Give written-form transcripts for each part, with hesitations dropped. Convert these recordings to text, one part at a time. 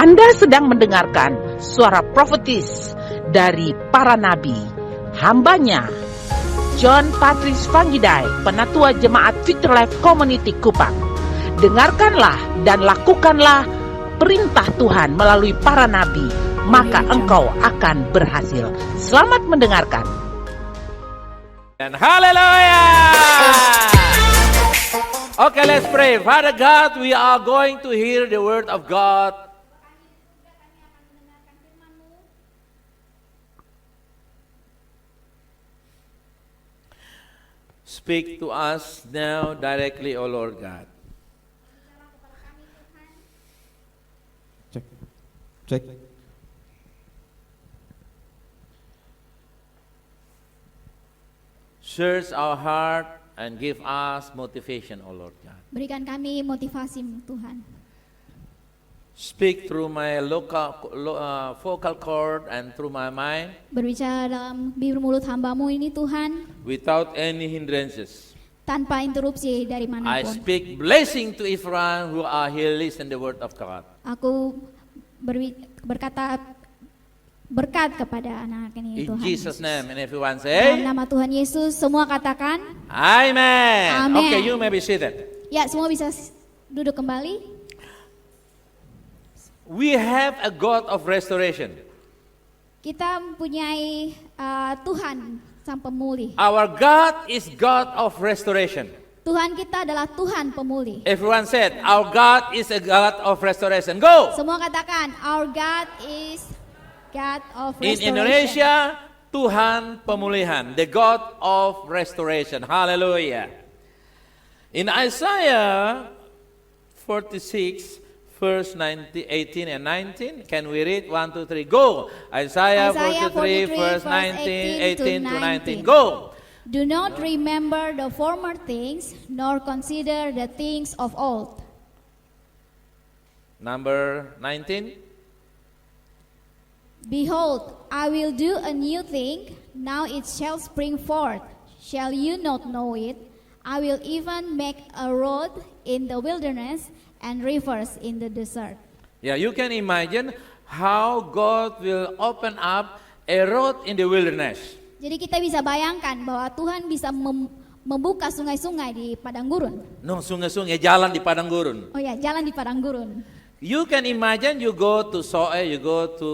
Anda sedang mendengarkan suara profetis dari para nabi, hambanya John Patrice Vanggidai, Penatua Jemaat Future Life Community Kupang. Dengarkanlah dan lakukanlah perintah Tuhan melalui para nabi, maka engkau akan berhasil. Selamat mendengarkan. And hallelujah! Okay, let's pray. Father God, we are going to hear the word of God. Speak to us now directly, O Lord God. Cek. Search our heart and give us motivation, O Lord God. Berikan kami motivasi Tuhan. Speak through my vocal cord and through my mind Berbicara dalam bibir mulut hamba-Mu ini Tuhan, without any hindrances. tanpa interupsi dari I manapun. speak blessing to everyone who are here listen the word of God. Aku berkata berkat kepada anak ini In Tuhan. Jesus' name, and everyone Dalam say, nama Tuhan Yesus, semua katakan, Amen. Amen. Okay, you may be seated. ya semua bisa duduk kembali. We have a God of restoration. Kita mempunyai Tuhan Sang Pemulih. Our God is God of restoration. Tuhan kita adalah Tuhan pemulih. Everyone said, our God is a God of restoration. Go! Semua katakan, our God is God of In restoration. Indonesia, Tuhan pemulihan, the God of restoration. Hallelujah. In Isaiah 46, verse 18 and 19, can we read 1, 2, 3, go. Isaiah 43, verse 19, 18 to 19, go. Do not remember the former things, nor consider the things of old. Number 19. Behold, I will do a new thing, now it shall spring forth. Shall you not know it? I will even make a road in the wilderness and rivers in the desert. Yeah, you can imagine how God will open up a road in the wilderness. Jadi kita bisa bayangkan bahwa Tuhan bisa membuka sungai-sungai di padang gurun. No, sungai-sungai, jalan di padang gurun. Oh ya, jalan di padang gurun. You can imagine you go to Soe, you go to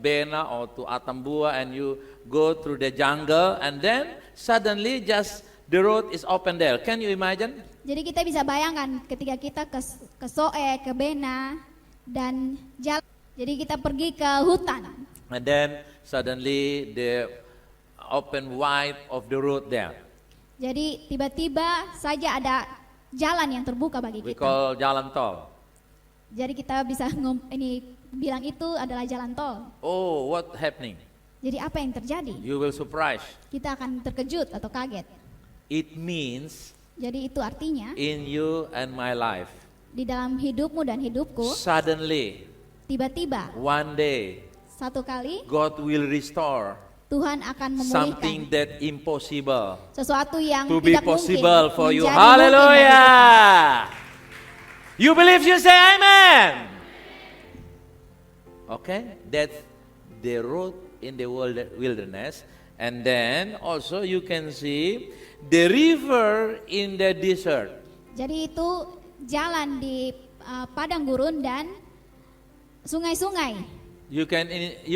Bena or to Atambua and you go through the jungle and then suddenly just the road is open there. Can you imagine? Jadi kita bisa bayangkan ketika kita ke Soe, ke Bena dan jalan. Jadi kita pergi ke hutan. And then suddenly the open wide of the road there. Jadi tiba-tiba saja ada jalan yang terbuka bagi We kita. call jalan tol. Jadi kita bisa bilang itu adalah jalan tol. Oh, what happening? Jadi apa yang terjadi? You will surprise. Kita akan terkejut atau kaget. It means Jadi itu artinya in you and my life, di dalam hidupmu dan hidupku, suddenly, tiba-tiba one day, satu kali God will restore Tuhan akan something memulihkan that impossible sesuatu yang to be tidak mungkin possible for you. menjadi mungkin bagi Hallelujah! You believe, you say amen. Okay, that's the road in the wilderness. And then also you can see the river in the desert. Jadi itu jalan di padang gurun dan sungai-sungai. You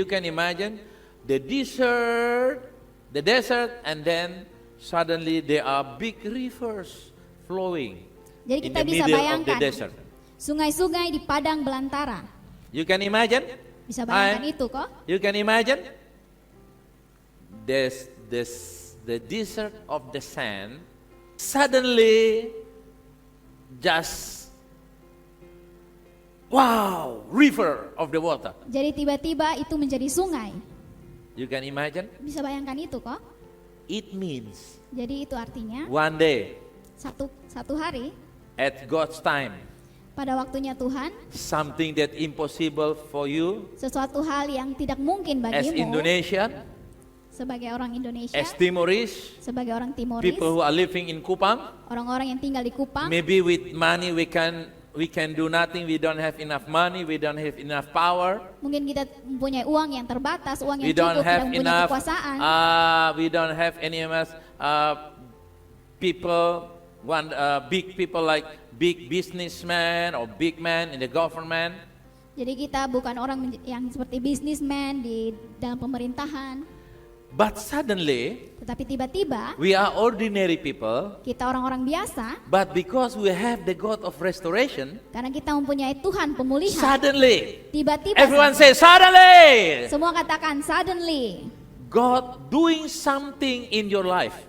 can imagine the desert, and then suddenly there are big rivers flowing Jadi in kita the bisa middle of the bayangkan desert. sungai-sungai di padang belantara. You can imagine? Bisa bayangkan itu kok. You can imagine? The desert of the sand suddenly just wow, river of the water. Jadi tiba-tiba itu menjadi sungai. You can imagine? Bisa bayangkan itu kok. It means Jadi itu artinya one day satu hari at God's time, pada waktunya Tuhan, something that impossible for you sesuatu hal yang tidak mungkin as bagimu Indonesian, sebagai orang Indonesia, as Timoris, sebagai orang Timoris, people who are living in Kupang, orang-orang yang tinggal di Kupang, maybe with money we can we can do nothing, we don't have enough money, we don't have enough power, Mungkin kita mempunyai uang yang terbatas, uang we yang don't cukup, tidak have mempunyai enough, kekuasaan. we don't have any people, big people like big businessmen or big men in the government. Jadi kita bukan orang yang seperti businessman di dalam pemerintahan. But suddenly, Tetapi tiba-tiba we are ordinary people, kita orang-orang biasa, but because we have the God of restoration, karena kita mempunyai Tuhan pemulihan. suddenly, Tiba-tiba everyone saja. say suddenly, Semua katakan suddenly. God doing something in your life.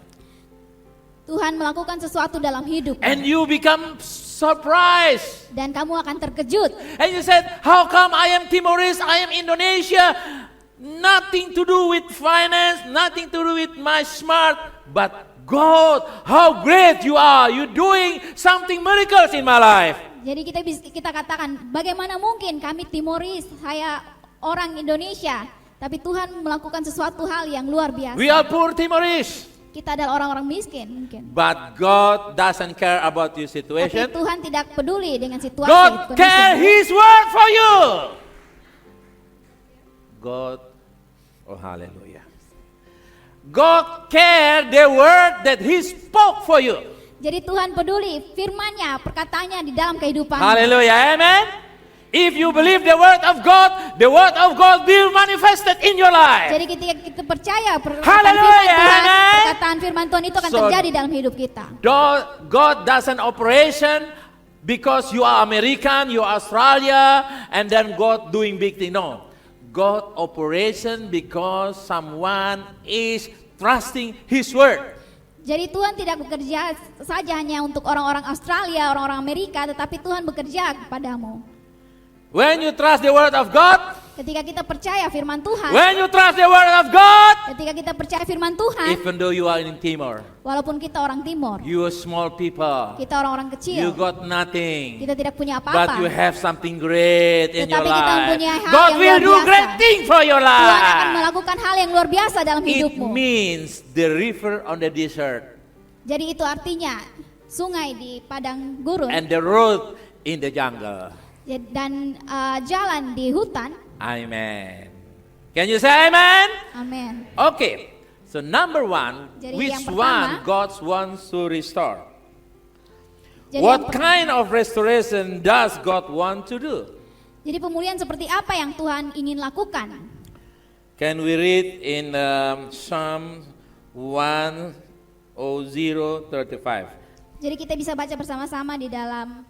Tuhan melakukan sesuatu dalam hidup. And you become surprised. Dan kamu akan terkejut. And you said, how come I am Timorese, I am Indonesia? Nothing to do with finance, nothing to do with my smart. But God, how great you are. You're doing something miracles in my life. Jadi kita katakan, bagaimana mungkin kami Timoris, saya orang Indonesia, tapi Tuhan melakukan sesuatu hal yang luar biasa. We are poor Timorese. Kita adalah orang-orang miskin mungkin. But God doesn't care about your Tapi situation. Tuhan tidak peduli dengan situasi. God kondisi. care His word for you. God, oh hallelujah. God care the word that He spoke for you. Jadi Tuhan peduli firman-Nya, perkataannya di dalam kehidupan. Hallelujah, amen. If you believe the word of God will manifested in your life. Jadi ketika kita percaya Hallelujah, amen. perkataan firman Tuhan itu akan So, terjadi dalam hidup kita. God does an operation because you are American, you are Australia, and then God doing big thing. No, God operation because someone is trusting His word. Jadi Tuhan tidak bekerja saja hanya untuk orang-orang Australia, orang-orang Amerika, tetapi Tuhan bekerja kepadamu. When you trust the word of God, Ketika kita percaya firman Tuhan, when you trust the word of God, ketika kita percaya firman Tuhan, even though you are in Timor, walaupun kita orang Timur, you are small people, kita orang-orang you kecil, got nothing, kita tidak punya but apa-apa, you have something great in your Tetapi kita life. mempunyai hal God yang will luar do biasa. great thing for your Tuhan akan life. melakukan hal yang luar biasa dalam It hidupmu. means the river on the desert Jadi itu artinya sungai di padang gurun and the road in the jungle. dan jalan di hutan. Amen. Can you say amen? Amin. Okay. So number one, Jadi which yang pertama, one God wants to restore? Jadi What kind of restoration does God want to do? Jadi pemulihan seperti apa yang Tuhan ingin lakukan? Can we read in Psalm 1:0:35? Jadi kita bisa baca bersama-sama di dalam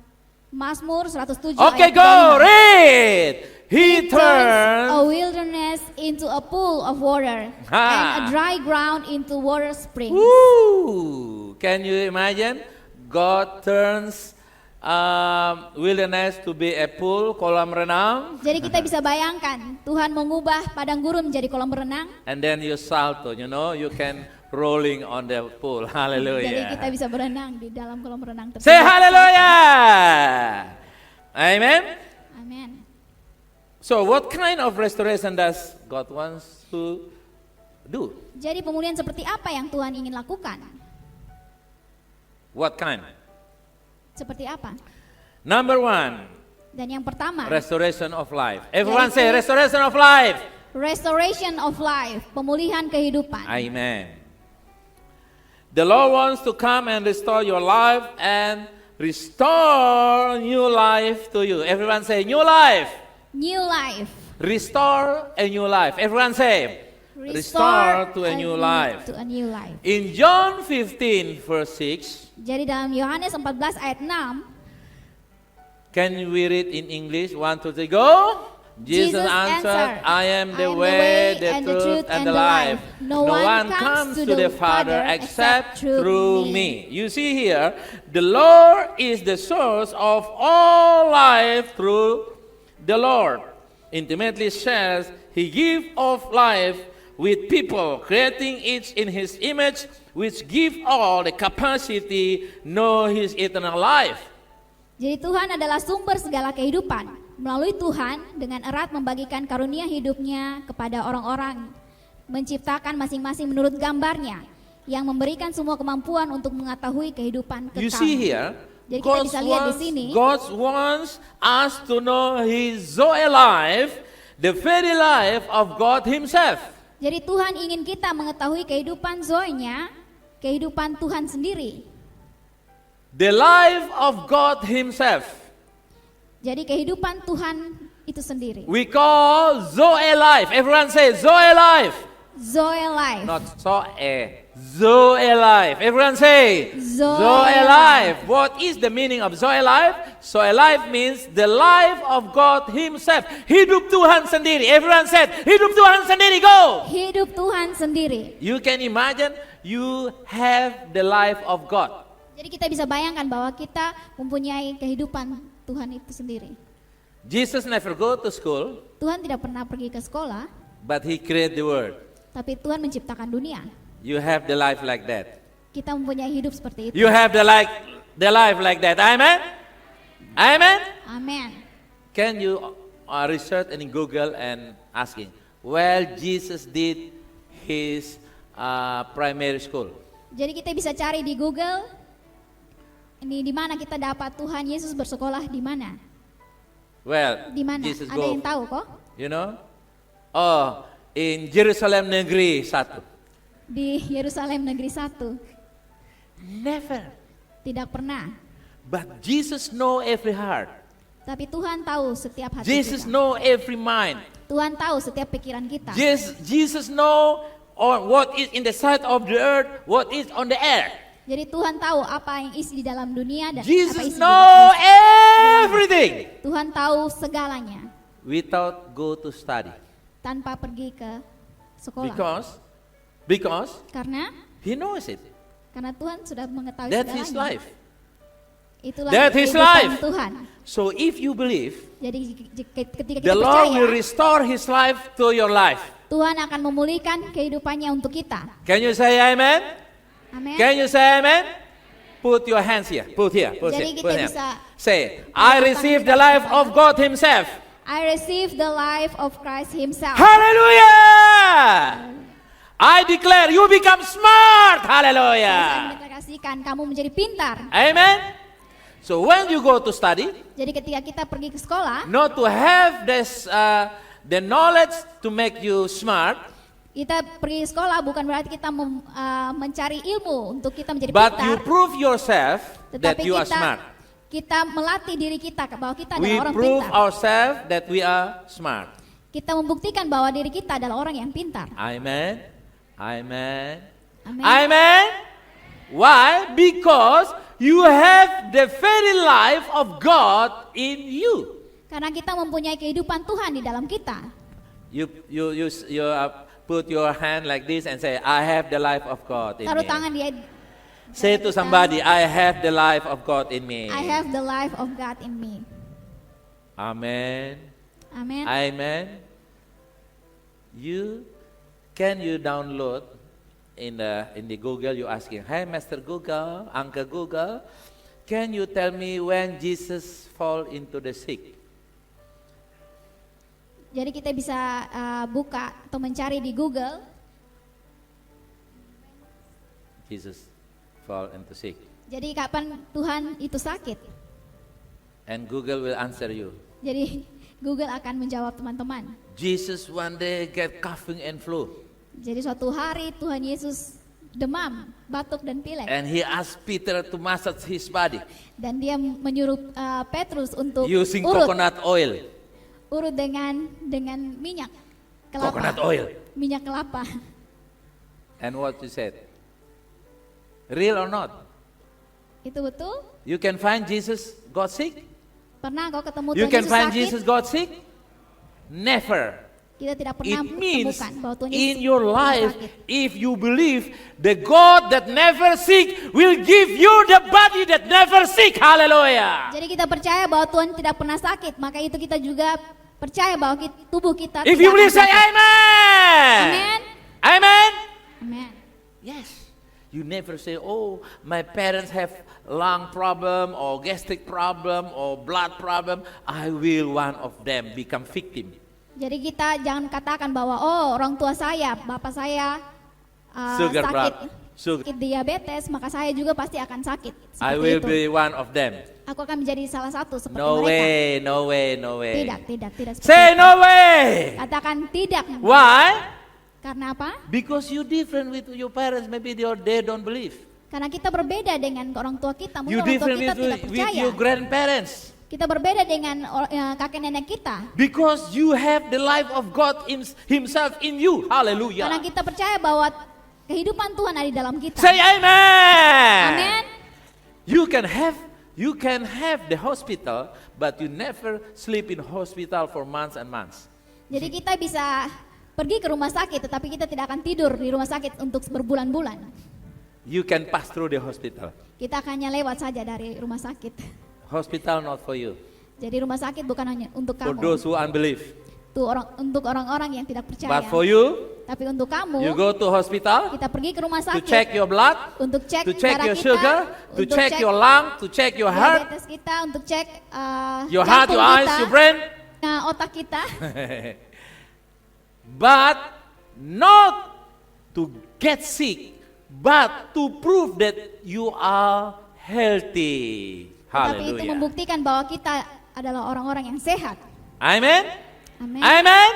Mazmur 107 Okay, ayat go 25. read. He Turns turns a wilderness into a pool of water Ha. and a dry ground into water springs. Woo! Can you imagine? God turns wilderness to be a pool, kolam renang, Jadi kita bisa bayangkan Tuhan mengubah padang gurun menjadi kolam renang. and then you salto. You know, you can rolling on the pool. Jadi kita Hallelujah. bisa berenang di dalam kolam renang tersebut. Say hallelujah. Amen. Amin. So, what kind of restoration does God wants to do? Jadi pemulihan seperti apa yang Tuhan ingin lakukan? What kind? Seperti apa? Number one, Dan yang pertama, restoration of life. Everyone Yaitu- say restoration of life. restoration of life, pemulihan kehidupan. Amen. The Lord wants to come and restore your life and restore new life to you. Everyone say new life. New life. Restore a new life. Everyone say restore to a new life. To a new life. In John 15 verse 6, Jadi dalam Yohanes 14 ayat 6, can we read in English? 1, 2, 3, go. Jesus answered, I am the way, the truth, and the life. No one comes to the Father except through me. You see here, the Lord is the source of all life through the Lord. Intimately shares, He gives of life with people, creating each in His image, which give all the capacity know His eternal life. jadi Tuhan adalah sumber segala kehidupan. Melalui Tuhan dengan erat membagikan karunia hidupnya kepada orang-orang, menciptakan masing-masing menurut gambarnya, yang memberikan semua kemampuan untuk mengetahui kehidupan You see kekal. here, Jadi kita bisa lihat di sini. God wants us to know His Zoe life, the very life of God Himself. Jadi Tuhan ingin kita mengetahui kehidupan Zoe-nya, kehidupan Tuhan sendiri. The life of God Himself. Jadi kehidupan Tuhan itu sendiri. We call Zoe life. Everyone say Zoe life. Zoe life. Not Zoe. Zoe life. Everyone say Zoe life. What is the meaning of Zoe life? Zoe life means the life of God Himself. Hidup Tuhan sendiri. Everyone said, hidup Tuhan sendiri. Go. Hidup Tuhan sendiri. You can imagine you have the life of God. Jadi kita bisa bayangkan bahwa kita mempunyai kehidupan Tuhan itu sendiri. Jesus never go to school, Tuhan tidak pernah pergi ke sekolah, but He created the world. tapi Tuhan menciptakan dunia. You have the life like that. Kita mempunyai hidup seperti itu. You have the life like that. Amen. Amen. Amin. Can you research in Google and asking, well, Jesus did his primary school. Jadi kita bisa cari di Google, ini di mana kita dapat Tuhan Yesus bersekolah di mana? Well, Di mana? Jesus Ada go, yang tahu kok? you know? Oh, in Jerusalem negeri 1. Di Yerusalem negeri 1. Never. Tidak pernah. But Jesus know every heart. Tapi Tuhan tahu setiap hati Jesus kita. know every mind. Tuhan tahu setiap pikiran kita. Jesus know what is in the side of the earth, what is on the air. Jadi Tuhan tahu apa yang isi di dalam dunia dan apa Jesus isi di know dalam. everything Tuhan tahu segalanya without go to study. tanpa pergi ke sekolah. Because Karena He knows it. Tuhan sudah mengetahui That's His segalanya. life. Itulah That's His kehidupan life. Tuhan. So if you believe, Jadi ketika the kita Lord will percaya, restore His life to your life. Tuhan akan memulihkan kehidupannya untuk kita. Can you say amen? Amin. Can you say amen? Put your hands here. Put here. Put Jadi here. kita Put here. bisa Say, I receive the life of God Himself. I receive the life of Christ Himself. Hallelujah! I declare you become smart. Saya Hallelujah! mendeklarasikan kamu menjadi pintar. Amen. So when you go to study, Jadi ketika kita pergi ke sekolah, not to have this the knowledge to make you smart, kita pergi ke sekolah bukan berarti kita mencari ilmu untuk kita menjadi but you pintar, prove yourself that tetapi you are smart. kita melatih diri kita bahwa kita We adalah orang prove pintar. ourselves that we are smart. Kita membuktikan bahwa diri kita adalah orang yang pintar. Amen. Amen. Amin. Amen. Why? Because you have the very life of God in you. Karena kita mempunyai kehidupan Tuhan di dalam kita. You put your hand like this and say, I have the life of God in Taruh me. tangan dia. Say to somebody, I have the life of God in me. I have the life of God in me. Amen. Amen. Amen. Can you download in the Google? You asking, hey, Master Google, Uncle Google, can you tell me when Jesus fall into the sick? Jadi kita bisa buka atau mencari di Google. Jesus fall into sick, Jadi kapan Tuhan itu sakit? and Google will answer you. Jadi Google akan menjawab teman-teman. Jesus one day get coughing and flu, Jadi suatu hari Tuhan Yesus demam, batuk dan pilek. and he asked Peter to massage his body Dan dia menyuruh Petrus untuk using urut coconut oil. dengan minyak kelapa. Coconut oil. Minyak kelapa. And what you said? Real or not? Itu betul? You can find Jesus got sick? Pernah kau ketemu You Tuhan can Yesus find sakit? Jesus got sick? Never. Kita tidak pernah It means menemukan bahwa Tuhan Yesus in your life, sakit. if you believe the God that never sick will give you the body that never sick. Hallelujah. Jadi kita percaya bahwa Tuhan tidak pernah sakit, maka itu kita juga percaya bahwa tubuh kita If tidak you akan believe, say sakit. amen. Amen. Amen. Amen. Yes. You never say, oh, my parents have lung problem or gastric problem or blood problem. I will one of them become victim. Jadi kita jangan katakan bahwa orang tua saya, bapak saya Sugar sakit So sakit diabetes, maka saya juga pasti akan sakit. I Seperti will itu. be one of them. Aku akan menjadi salah satu seperti No mereka. way, no way, no way. Tidak seperti Say itu. no way. Katakan tidak. Why? Karena apa? Because you different with your parents. Maybe they don't believe. Karena kita berbeda dengan orang tua kita. You Mungkin orang tua different kita tidak with percaya. your grandparents. Kita berbeda dengan kakek nenek kita. Because you have the life of God himself in you. Karena Hallelujah. kita percaya bahwa kehidupan Tuhan ada di dalam kita. Say amen. Amin. You can have the hospital, but you never sleep in hospital for months and months. Jadi kita bisa pergi ke rumah sakit, tetapi kita tidak akan tidur di rumah sakit untuk berbulan-bulan. You can pass through the hospital. Kita hanya lewat saja dari rumah sakit. Hospital not for you. Jadi rumah sakit bukan hanya untuk For kamu. those who unbelieve. Untuk orang-orang yang tidak percaya. But for you, Tapi untuk kamu, you go to hospital kita pergi ke rumah to sakit check your blood, untuk cek to check darah your kita, sugar, to untuk check cek your lung, to check your heart, diabetes kita, untuk cek your heart, jantung your eyes, kita, your brain. otak kita. But not to get sick, but to prove that you are healthy. Tapi itu Hallelujah. membuktikan bahwa kita adalah orang-orang yang sehat. Amen. Amin. Amen.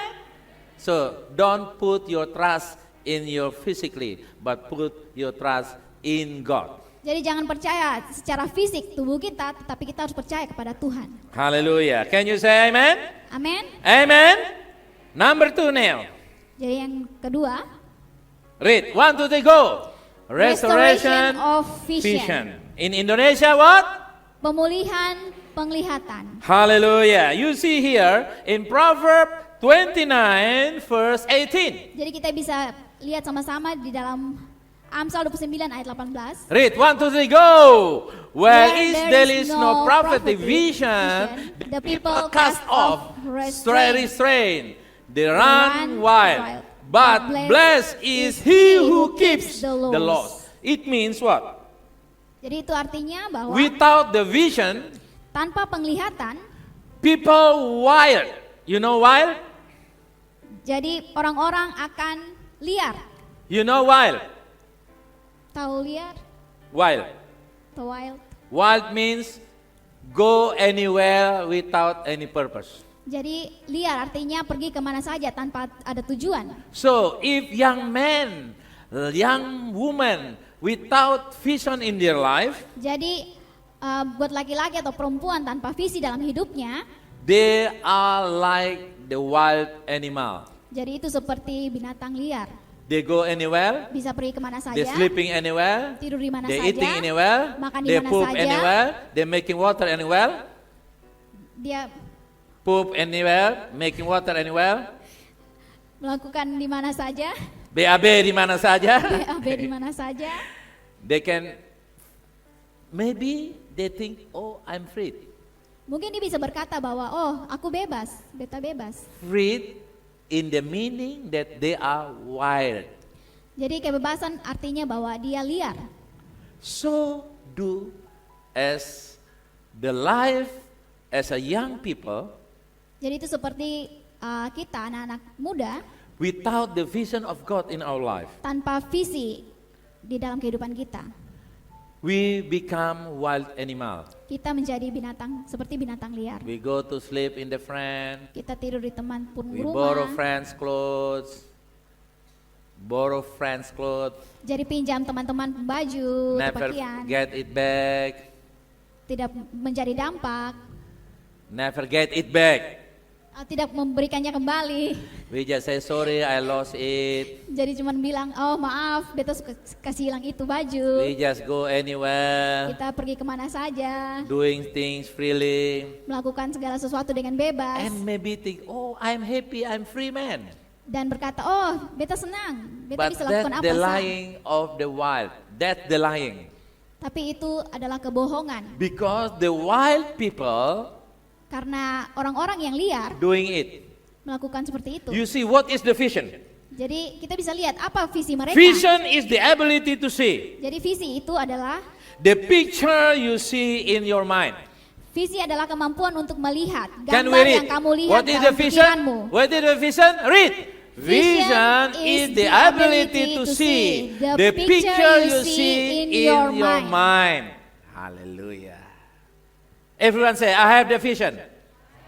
So don't put your trust in your physically, but put your trust in God. Jadi jangan percaya secara fisik tubuh kita, tetapi kita harus percaya kepada Tuhan. Hallelujah. Can you say amen? Amin. Amen. Number 2 now. Jadi yang kedua, Read. 1, 2, 3, go. restoration of vision. Vision. In Indonesia, what? Pemulihan penglihatan. Hallelujah. You see here in Proverbs 29 verse 18. Jadi kita bisa lihat sama-sama di dalam Amsal 29 ayat 18. Read. 1, 2, 3, go. Where there is no prophetic vision, the people cast off restraint. They run wild. But blessed is he who keeps the laws. It means what? Jadi itu artinya bahwa Without the vision, tanpa penglihatan, people wild. You know wild? jadi orang-orang akan liar. You know wild? Tahu liar? Wild. Tahu wild? Wild means go anywhere without any purpose. Jadi liar artinya pergi kemana saja tanpa ada tujuan. So if young men, young women without vision in their life, Jadi buat laki-laki atau perempuan tanpa visi dalam hidupnya, they are like the wild animal. jadi itu seperti binatang liar. They go anywhere, Bisa pergi kemana they saja, sleeping anywhere, tidur di mana they saja, eating anywhere, makan di they mana poop saja. anywhere, they making water anywhere, dia poop anywhere, making water anywhere, melakukan di mana saja, BAB di mana saja. BAB di mana saja. They can, maybe they think, oh, I'm free. Mungkin dia bisa berkata bahwa, oh aku bebas, beta bebas. Free in the meaning that they are wild. Jadi kebebasan artinya bahwa dia liar. So do as the life as a young people Jadi itu seperti kita anak-anak muda without the vision of God in our life. tanpa visi di dalam kehidupan kita. We become wild animal. Kita menjadi binatang seperti binatang liar. We go to sleep in the friend. Kita tidur di teman pun We borrow rumah. friends' clothes. Borrow friends' clothes. Jadi pinjam teman-teman baju, Never pakaian, get it back. tidak menjadi dampak, Never get it back. tidak memberikannya kembali. We just say sorry, I lost it. Jadi cuman bilang, oh maaf, beta suka kasih hilang itu baju. We just go anywhere, Kita pergi kemana saja, doing things freely, melakukan segala sesuatu dengan bebas. and maybe think, oh, I'm happy, I'm free man. Dan berkata, oh beta senang, beta But bisa lakukan that's apa the saja. lying of the wild. That's the lying. Tapi itu adalah kebohongan. Because the wild people Karena orang-orang yang liar doing it. melakukan seperti itu. You see, what is the vision? Jadi kita bisa lihat apa visi mereka. Vision is the ability to see. Jadi visi itu adalah, The picture you see in your mind. visi adalah kemampuan untuk melihat Can we gambar read? yang kamu lihat What is the dalam vision? pikiranmu. What is the vision? Read. Vision is the ability to see the picture you see in your mind. Hallelujah. Everyone say, I have the vision.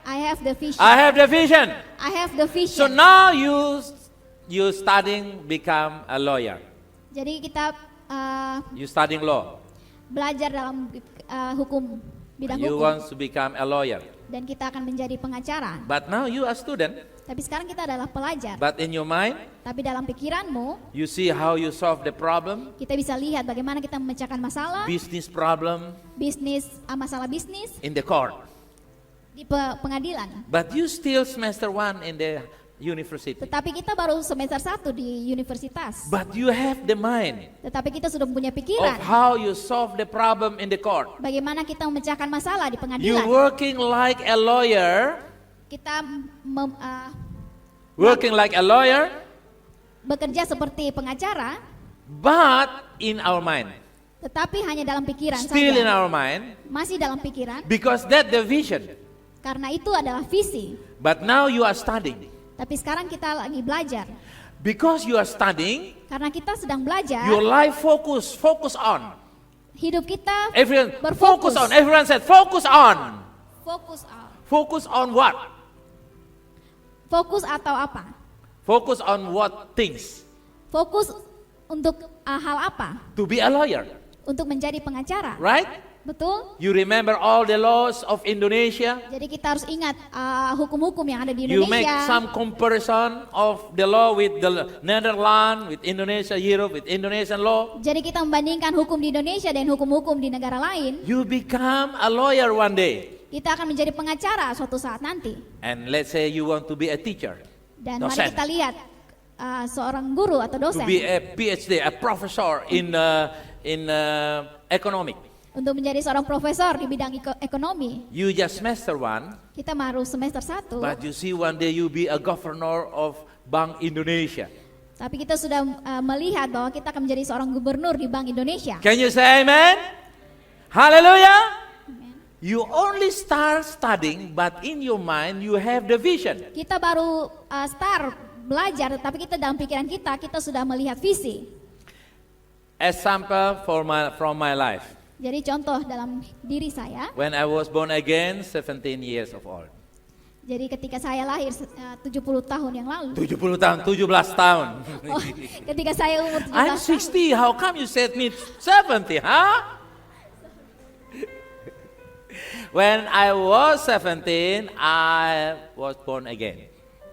I have the vision. I have the vision. I have the vision. So now you studying become a lawyer. Jadi kita You studying law. belajar dalam hukum, bidang You hukum. want to become a lawyer. Dan kita akan menjadi pengacara. But now you are student. Tapi sekarang kita adalah pelajar. But in your mind, Tapi dalam pikiranmu, you see how you solve the problem, kita bisa lihat bagaimana kita memecahkan masalah, business problem masalah bisnis in the court. di pengadilan. But you still semester 1 in the university. Tetapi kita baru semester 1 di universitas. But you have the mind Tetapi kita sudah mempunyai of pikiran how you solve the problem in the court. bagaimana kita memecahkan masalah di You pengadilan. working like a lawyer, Kita bekerja seperti pengacara, but in our mind. tetapi hanya dalam pikiran Still in saja. our mind, Masih dalam pikiran, because that the vision. karena itu adalah visi. But now you are studying. Tapi sekarang kita lagi belajar. Because you are studying, Karena kita sedang belajar, your life focus on. hidup kita Everyone berfokus. focus on. Everyone said focus on. Focus on what? Fokus atau apa? Focus on what things? Fokus untuk hal apa? To be a lawyer, Untuk menjadi pengacara. right? Betul? You remember all the laws of Indonesia? Jadi kita harus ingat hukum-hukum yang ada di You make Indonesia. some comparison of the law with the Netherlands, with Indonesia, Europe, with Indonesian law. Jadi kita membandingkan hukum di Indonesia dan hukum-hukum di negara lain. You become a lawyer one day. Kita akan menjadi pengacara suatu saat nanti. And let's say you want to be a teacher, Dan mari dosen, kita lihat seorang guru atau to dosen be a PhD, a professor in economic. untuk menjadi seorang profesor di bidang ekonomi. You just semester 1, Kita baru semester 1, but you see one day you be a governor of Bank Indonesia. tapi kita sudah melihat bahwa kita akan menjadi seorang gubernur di Bank Indonesia. Can you say amen? Hallelujah. You only start studying, but in your mind you have the vision. Kita baru start belajar, tapi kita dalam pikiran kita sudah melihat visi. Example from my life. Jadi contoh dalam diri saya, When I was born again, 17 years of old. jadi ketika saya lahir 70 tahun yang lalu. 70 tahun, 17 tahun. Oh, ketika saya umur 17 I'm tahun. 60, how come you said me 70, huh? When I was 17, I was born again.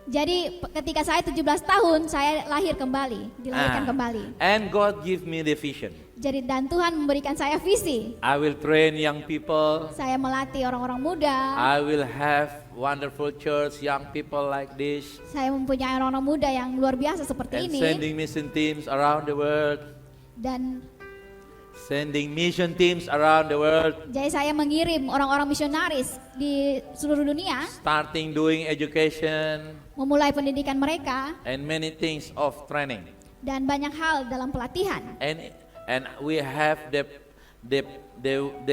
Jadi ketika saya 17 tahun, saya lahir kembali, dilahirkan kembali. And God give me the vision. Jadi dan Tuhan memberikan saya visi. I will train young people. Saya melatih orang-orang muda. I will have wonderful church, young people like this. Saya mempunyai orang-orang muda yang luar biasa seperti And ini. sending mission teams around the world. Dan Sending mission teams around the world. jadi saya mengirim orang-orang misionaris di seluruh dunia. Starting doing education. Memulai pendidikan mereka. And many things of training. Dan banyak hal dalam pelatihan. And we have the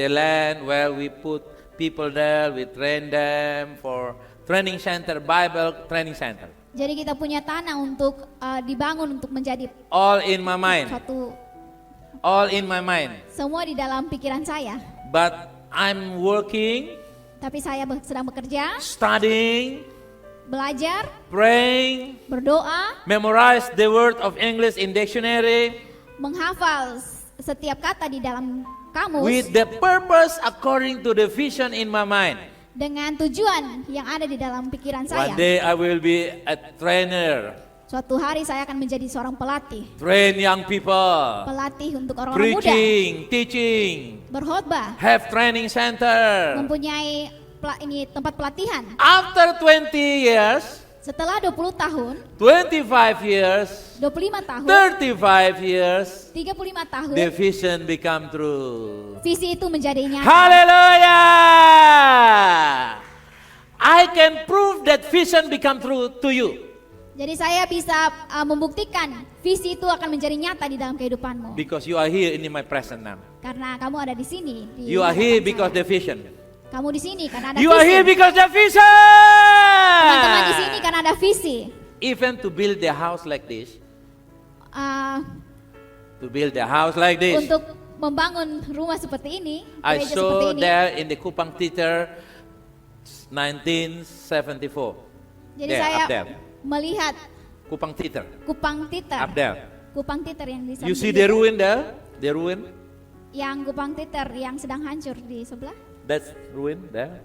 land where we put people there, we train them for training center, Bible training center. Jadi kita punya tanah untuk dibangun untuk menjadi All in my mind. All in my mind. Semua di dalam pikiran saya. But I'm working, Tapi saya sedang bekerja, studying, belajar, praying, berdoa, memorize the word of English in dictionary menghafal setiap kata di dalam kamus with the purpose according to the vision in my mind. dengan tujuan yang ada di dalam pikiran saya. One day I will be a trainer, Suatu hari saya akan menjadi seorang pelatih. train young people, Pelatih untuk orang-orang muda. preaching, teaching, Berkhotbah. have training center. Mempunyai tempat pelatihan. After 20 years, Setelah 20 tahun, 25 years, 25 tahun, 35 years, 35 tahun, the vision become true. visi itu menjadi nyata. Hallelujah! I can prove that vision become true to you. Jadi saya bisa membuktikan visi itu akan menjadi nyata di dalam kehidupanmu. Because you are here in my present now. Karena kamu ada di sini. You are here because the vision. Kamu di sini karena ada You are visi. here because the vision. Teman-teman di sini karena ada visi. even to build the house like this, Uh, untuk membangun rumah seperti ini, I gereja seperti saw ini. there in the Kupang Theater 1974. Jadi There, saya up there. melihat Kupang Theater, Kupang Theater. up there. Kupang Theater yang di You see samping the itu. ruin there? The ruin? Yang Kupang Theater yang sedang hancur di sebelah. That's ruin there.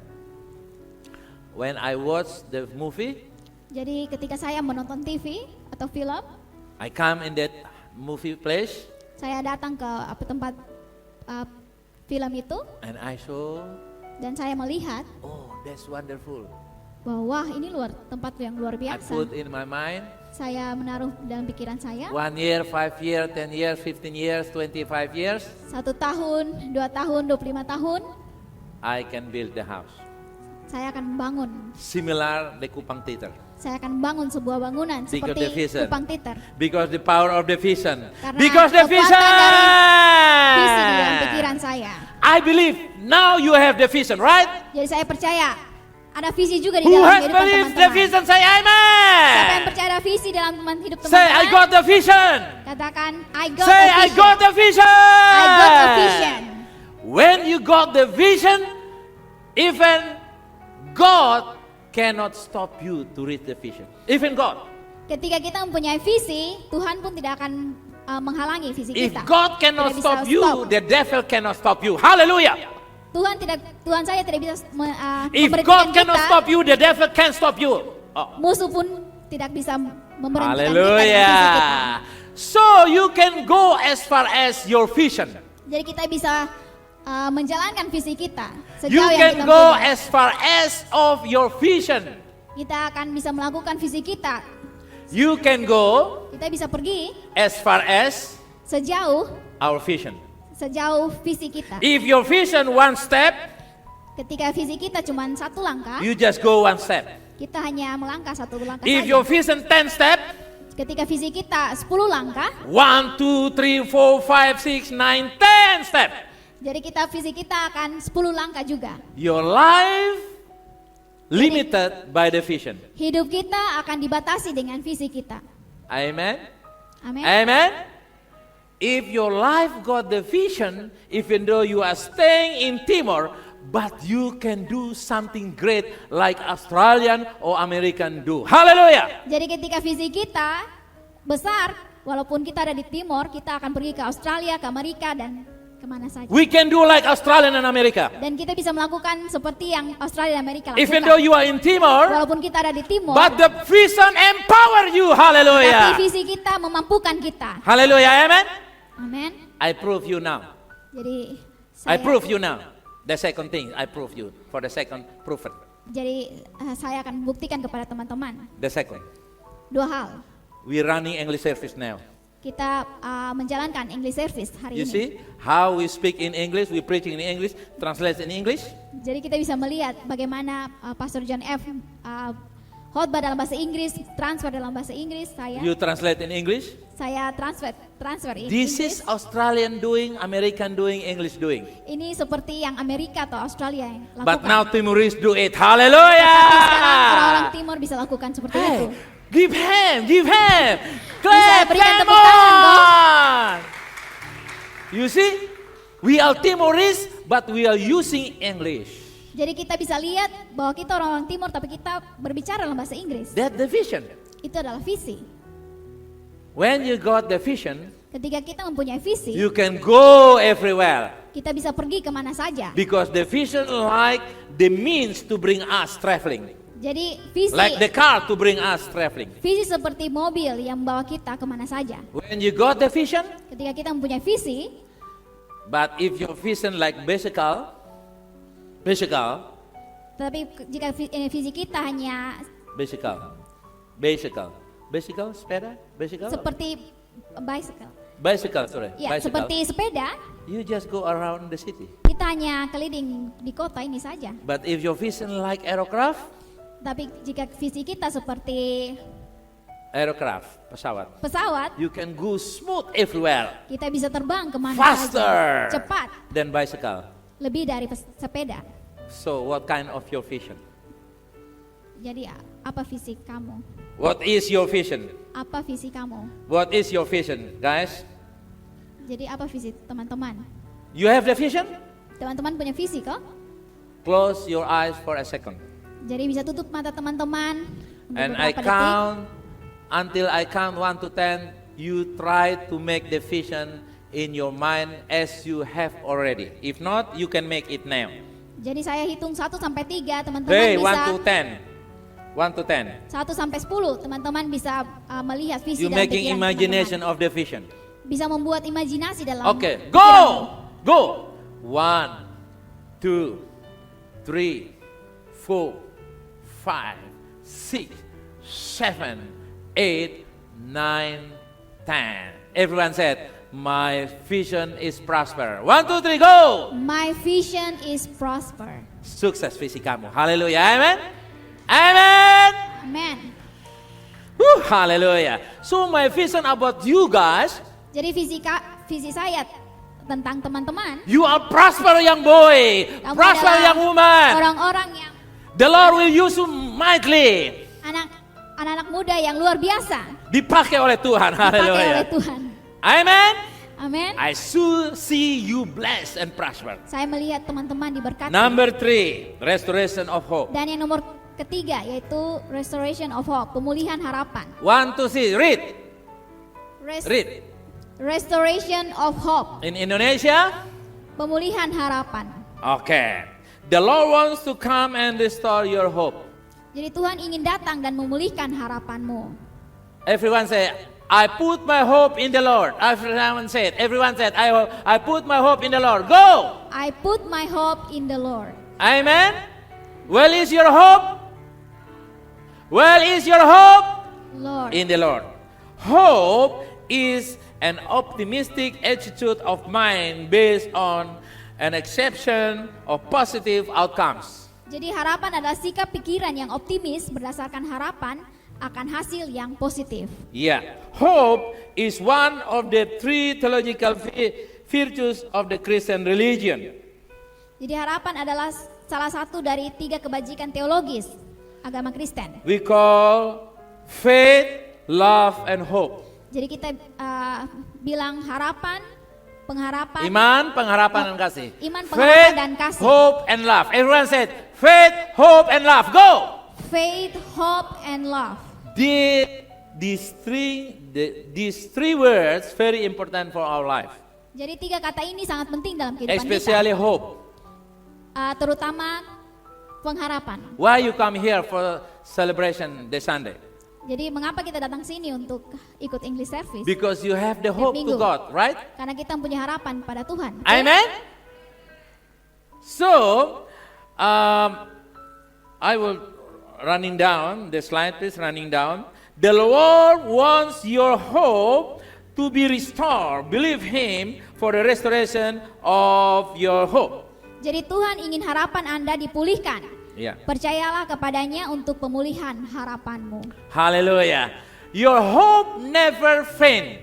When I watched the movie, Jadi ketika saya menonton TV atau film, I come in that movie place saya datang ke tempat film itu and I saw, dan saya melihat oh, that's wonderful. bahwa wah, ini tempat yang luar I biasa. put in my mind, Saya menaruh dalam pikiran saya 1 year, 5 years, 10 years, 15 years, 25 years, 1 tahun, 2 tahun, 25 tahun I can build the house. saya akan membangun. Similar the Kupang Theater. Saya akan membangun sebuah bangunan Because seperti the vision. Kupang Theater. Because the power of the vision. Karena Because the kekuatan vision. Visi di dalam pikiran saya. I believe now you have the vision, right? Jadi saya percaya ada visi juga di Who dalam has kehidupan believed the teman-teman. vision? Say Siapa yang amen. percaya ada visi dalam hidup Say I teman-teman? got the vision. Katakan I got Say a I vision. got the vision. I got a vision. When you got the vision, even God cannot stop you to reach the vision. Even God. Ketika kita mempunyai visi, Tuhan pun tidak akan menghalangi visi If kita. God cannot Tidak bisa stop you, stop. the devil cannot stop you. Hallelujah. Tuhan saya tidak bisa If memberhentikan God cannot kita. stop you, the devil can't stop you. Oh. Musuh pun tidak bisa memberhentikan kita dengan visi kita. Hallelujah. So you can go as far as your vision. Jadi kita bisa menjalankan visi kita You sejauh yang can kita go punya. as far as of your vision. Kita akan bisa melakukan visi kita. You can go Kita bisa pergi as far as sejauh our vision. visi kita. If your vision one step, Ketika visi kita cuma 1 langkah, you just go one step. kita hanya melangkah 1 langkah If saja. your vision 10 step, Ketika visi kita 10 langkah, 1, 2, 3, 4, 5, 6, 9, 10 step. jadi visi kita akan 10 langkah juga. Your life limited by the vision. Hidup kita akan dibatasi dengan visi kita. Amen. Amin. Amen. If your life got the vision, even though you are staying in Timor, but you can do something great like Australian or American do. Hallelujah. Jadi ketika visi kita besar, walaupun kita ada di Timor, kita akan pergi ke Australia, ke Amerika, dan kemana saja. We can do like Australian and America. Dan kita bisa melakukan seperti yang Australia dan Amerika lakukan. Even though you are in Timor, Walaupun kita ada di Timor, but the vision empower you. tapi Hallelujah. visi kita memampukan kita. Hallelujah. Amen. Amin. I prove you now. Jadi I prove you now. The second thing, I prove you for the second prophet. Jadi saya akan buktikan kepada teman-teman The second, 2 hal. we running English service now. Kita menjalankan English service hari You ini. see how we speak in English, we preaching in English, translate in English. Jadi kita bisa melihat bagaimana Pastor John F. khotbah dalam bahasa Inggris, transfer dalam bahasa Inggris, You translate in English. saya transfer in This English. is Australian doing, American doing, English doing. Ini seperti yang Amerika atau Australia yang lakukan. But now Timorese do it. Tapi sekarang orang-orang Hallelujah. Timur bisa lakukan seperti Hey, itu. give hand, give hand. Clap berikan them tepuk tangan, on. You see, we are Timorese, but we are using English. Jadi kita bisa lihat bahwa kita orang-orang Timur tapi kita berbicara dalam bahasa Inggris. That's the vision. Itu adalah visi. When you got the vision, Ketika kita mempunyai visi, you can go everywhere. kita bisa pergi kemana saja. Because the vision like the means to bring us traveling. Jadi visi Like the car to bring us traveling. visi seperti mobil yang membawa kita kemana saja. When you got the vision, Ketika kita mempunyai visi, but if your vision like bicycle, tapi jika visi kita hanya bicycle, sepeda, bicycle, seperti bicycle, sorry, ya bicycle. seperti sepeda, You just go around the city. kita hanya keliling di kota ini saja. But if your vision like aircraft, Tapi jika visi kita seperti pesawat, you can go smooth everywhere. kita bisa terbang kemana Faster saja, cepat, than bicycle. lebih dari sepeda. So what kind of your vision? Jadi apa visi kamu? What is your vision? Apa visi kamu? What is your vision, guys? Jadi apa visi teman-teman? You have the vision? Teman-teman punya visi kok? Close your eyes for a second. Jadi bisa tutup mata teman-teman untuk And I beberapa detik. count until I count 1 to 10. You try to make the vision in your mind as you have already. If not, you can make it now. Jadi saya hitung 1 sampai 3, teman-teman Hey, 1 bisa to 10. 1 to 10. 1 sampai 10, teman-teman bisa melihat visi You dalam making pikiran imagination of the vision. teman-teman. Bisa membuat imajinasi dalam Okay, pikiranmu. go! 1, 2, 3, 4, 5, 6, 7, 8, 9, 10. Everyone said, my vision is prosper. 1, 2, 3, go! My vision is prosper. Sukses visi kamu. Haleluya. Amen. Amen. Amen. Haleluya. So my vision about you guys, Jadi visi saya tentang teman-teman, you are prosper young boy, kamu prosper adalah young woman. orang-orang yang The Lord will use you mightily. anak-anak muda yang luar biasa Dipakai oleh Tuhan. dipakai oleh Haleluya. Tuhan. Amen. Amin. I see you blessed and prosper. Saya melihat teman-teman diberkati. Number 3, restoration of hope. Dan yang nomor ketiga yaitu restoration of hope, pemulihan harapan. 1, 2, 3, read. Res- Read. Restoration of hope, In Indonesia, pemulihan harapan. okay. The Lord wants to come and restore your hope. Jadi Tuhan ingin datang dan memulihkan harapanmu. Everyone say, I put my hope in the Lord. Everyone said, I put my hope in the Lord. Go! I put my hope in the Lord. Amen. Well is your hope? Well is your hope? Lord. In the Lord. Hope is an optimistic attitude of mind based on an exception of positive outcomes. Jadi harapan adalah sikap pikiran yang optimis berdasarkan harapan akan hasil yang positif. Yeah. Hope is one of the 3 theological virtues of the Christian religion. Jadi harapan adalah salah satu dari 3 kebajikan teologis agama Kristen. We call faith, love, and hope. Jadi kita bilang harapan, pengharapan, Iman, pengharapan, dan kasih. Iman, pengharapan, dan kasih. Hope, and love. Everyone said, faith, hope, and love. Go! faith, hope, and love. These three words very important for our life. Jadi 3 kata ini sangat penting dalam kehidupan Especially kita, hope. terutama pengharapan. Why you come here for celebration this Sunday? Jadi mengapa kita datang sini untuk ikut English service? Because you have the hope to Minggu. God, right? Karena kita punya harapan pada Tuhan. Amen. So, I will running down the slide, please. Running down. The Lord wants your hope to be restored. Believe Him for the restoration of your hope. Jadi Tuhan ingin harapan Anda dipulihkan. Yeah. Percayalah kepadanya untuk pemulihan harapanmu. Hallelujah. Your hope never faint.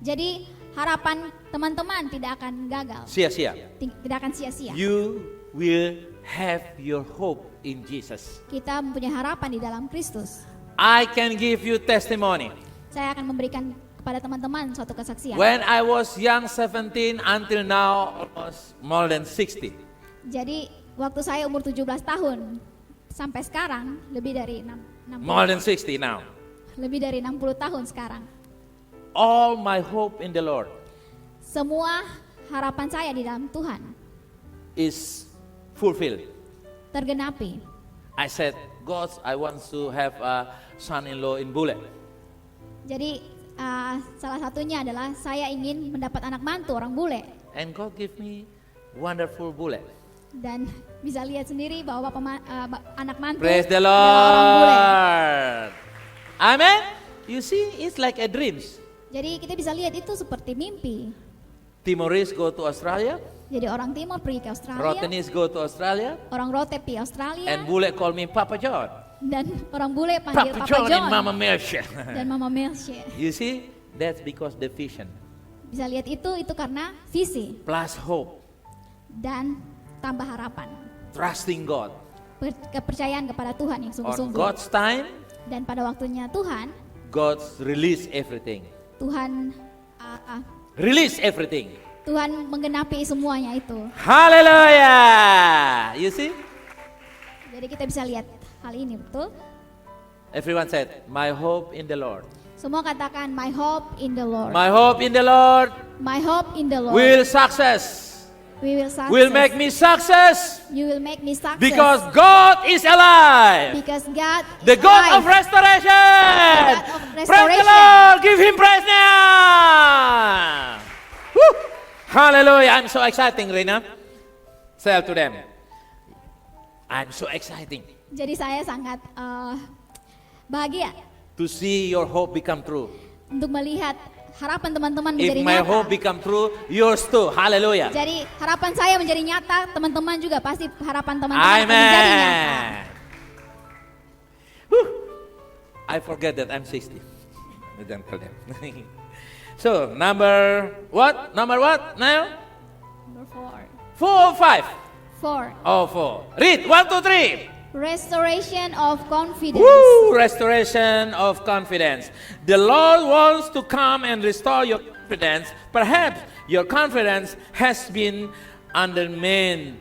Jadi harapan teman-teman tidak akan gagal, Sia-sia. tidak akan sia-sia. You will have your hope in Jesus. Kita mempunyai harapan di dalam Kristus. I can give you testimony. Saya akan memberikan kepada teman-teman suatu kesaksian. When I was young, 17, until now, almost more than 60. Jadi waktu saya umur 17 tahun sampai sekarang lebih dari 60 More than 60 now. lebih dari 60 tahun sekarang. All my hope in the Lord Semua harapan saya di dalam Tuhan is fulfilled. tergenapi. I said, God, I want to have a son-in-law in Bule. Jadi salah satunya adalah saya ingin mendapat anak mantu orang bule. And God give me wonderful Bule. Dan bisa lihat sendiri bahwa anak mantu Praise the adalah orang bule. Lord. Amen. You see, it's like a dreams. Jadi kita bisa lihat itu seperti mimpi. Timorese go to Australia. Jadi orang timur pergi ke Australia, Rottenies go to Australia. orang Rote pergi Australia, And Bule call me Papa John. dan orang bule panggil Papa Papa John John and Mama Melcha. dan Mama Melche. You see, that's because the vision Bisa lihat itu karena visi plus hope, dan tambah harapan. trusting God. kepercayaan kepada Tuhan yang On sungguh-sungguh. God's time, Dan pada waktunya Tuhan, God's release everything. Tuhan Release everything. Tuhan menggenapi semuanya itu. Hallelujah. You see? Jadi kita bisa lihat hal ini, betul? Everyone said, my hope in the Lord. Semua katakan, my hope in the Lord. My hope in the Lord My hope in the Lord. will success. We will success. Will make me success You will make me success. because God is alive. Because God The is God of alive. restoration. God of Praise the restoration. Lord. Give him praise now. Woo. Hallelujah. I'm so exciting, Rina. Tell to them. I'm so exciting Jadi saya sangat bahagia to see your hope become true. untuk melihat harapan teman-teman If menjadi my nyata. hope become true, yours too. Hallelujah. Jadi harapan saya menjadi nyata, teman-teman juga pasti harapan teman-teman akan menjadi nyata. Amen. Whew. I forget that I'm 60. Don't tell them. So, number what? Number what now? Number 4. 4 or 5? 4. Oh, 4. Read. 1, 2, 3. Restoration of confidence. Woo! Restoration of confidence. The Lord wants to come and restore your confidence. Perhaps your confidence has been undermined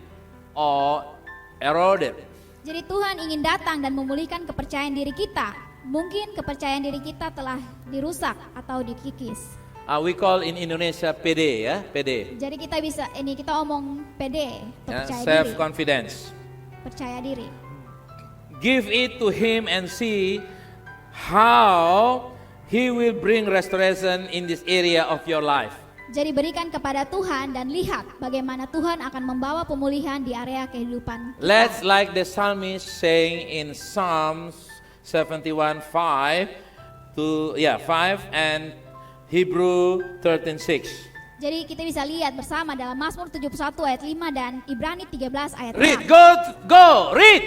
or eroded. Jadi Tuhan ingin datang dan memulihkan kepercayaan diri kita. Mungkin kepercayaan diri kita telah dirusak atau dikikis. We call in Indonesia PD, ya, PD. Jadi kita omong PD, percaya diri, Self-confidence. percaya diri. Give it to Him and see how He will bring restoration in this area of your life. Jadi berikan kepada Tuhan dan lihat bagaimana Tuhan akan membawa pemulihan di area kehidupan kita. Let's like the psalmist saying in Psalms 71:5 and Hebrew 13:6. Jadi kita bisa lihat bersama dalam Mazmur 71 ayat 5 dan Ibrani 13 ayat 6. Read, go, read.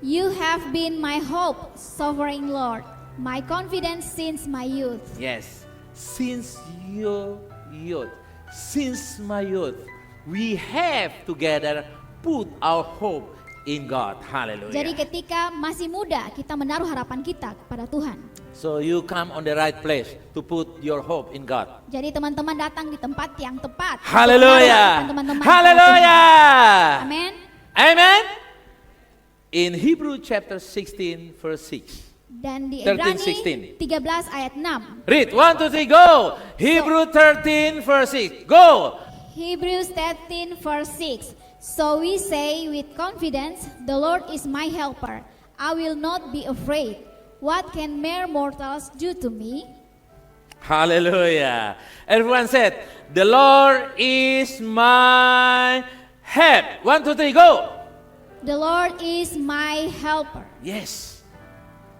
You have been my hope, sovereign Lord, my confidence since my youth. Yes, since your youth, since my youth, we have together put our hope in God. Hallelujah. Jadi ketika masih muda kita menaruh harapan kita kepada Tuhan. So you come on the right place to put your hope in God. Jadi teman-teman datang di tempat yang tepat. untuk Hallelujah. menaruh harapan teman-teman kepada Hallelujah. Tuhan. Amen. Amen. In Hebrew chapter 16 verse 6. Dan di 13, Ibrani 13 ayat 6. Read 1, 2, 3, go. Hebrew 13 verse 6. Go. Hebrews 13 verse 6. So we say with confidence, the Lord is my helper. I will not be afraid. What can mere mortals do to me? Hallelujah. Everyone said, the Lord is my help. 1, 2, 3, go. The Lord is my helper. Yes.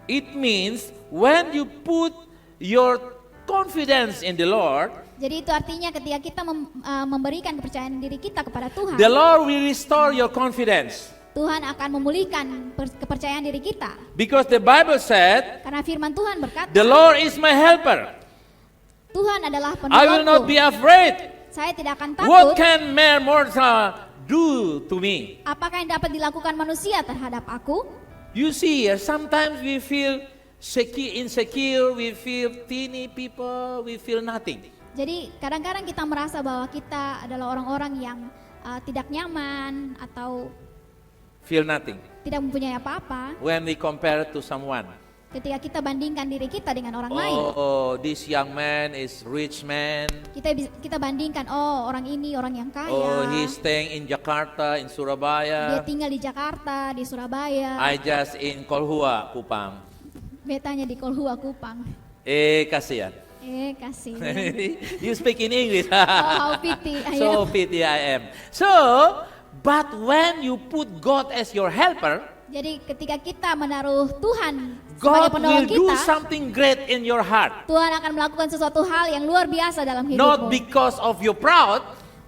It means when you put your confidence in the Lord, Jadi itu artinya ketika kita memberikan kepercayaan diri kita kepada Tuhan, the Lord will restore your confidence. Tuhan akan memulihkan kepercayaan diri kita. Because the Bible said, Karena firman Tuhan berkata, the Lord is my helper. Tuhan adalah I will not be penolongku. afraid. Saya tidak akan What takut. can mere mortal do to me? Apakah yang dapat dilakukan manusia terhadap aku? You see, sometimes we feel insecure, we feel teeny people, we feel nothing. Jadi kadang-kadang kita merasa bahwa kita adalah orang-orang yang tidak nyaman atau Feel nothing. tidak mempunyai apa-apa. When we compare to someone. Ketika kita bandingkan diri kita dengan orang lain, Oh, this young man is rich man. kita bandingkan, oh orang ini orang yang kaya. Oh, he's staying in Jakarta, in Dia Surabaya. tinggal di Jakarta, di Surabaya. I just in Kolhua, Kupang. Betanya di Kolhua Kupang. Kasihan. Kasih. You speak in English. Oh, how pity I So am. pity I am. So, but when you put God as your helper, Jadi ketika kita menaruh Tuhan sebagai God penolong will do kita, something great in your heart. Tuhan akan melakukan sesuatu hal yang luar biasa dalam Not hidupmu. because of your proud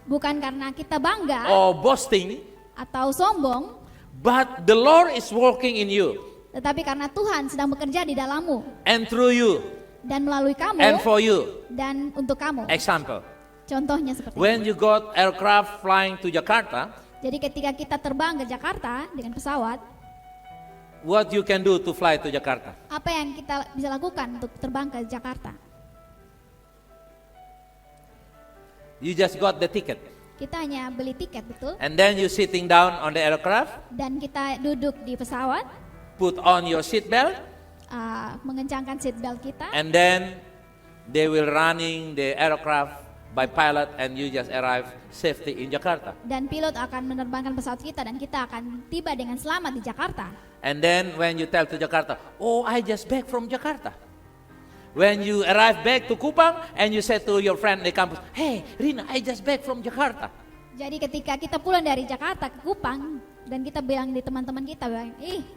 Bukan karena kita bangga or boasting, atau sombong, but the Lord is working in you tetapi karena Tuhan sedang bekerja di dalammu and through you dan melalui kamu and for you. dan untuk kamu. Example, Contohnya seperti when ini. you got aircraft flying to Jakarta, Jadi ketika kita terbang ke Jakarta dengan pesawat, what you can do to fly to Jakarta? Apa yang kita bisa lakukan untuk terbang ke Jakarta? You just got the ticket. Kita hanya beli tiket, betul? And then you sitting down on the aircraft, Dan kita duduk di pesawat, put on your seat belt, mengencangkan seat belt kita, and then they will running the aircraft by pilot and you just arrive safety in Jakarta. dan pilot akan menerbangkan pesawat kita dan kita akan tiba dengan selamat di Jakarta. And then when you tell to Jakarta, oh, I just back from Jakarta. When you arrive back to Kupang and you say to your friend in the campus, hey, Rina, I just back from Jakarta. Jadi ketika kita pulang dari Jakarta ke Kupang dan kita bilang di teman-teman kita,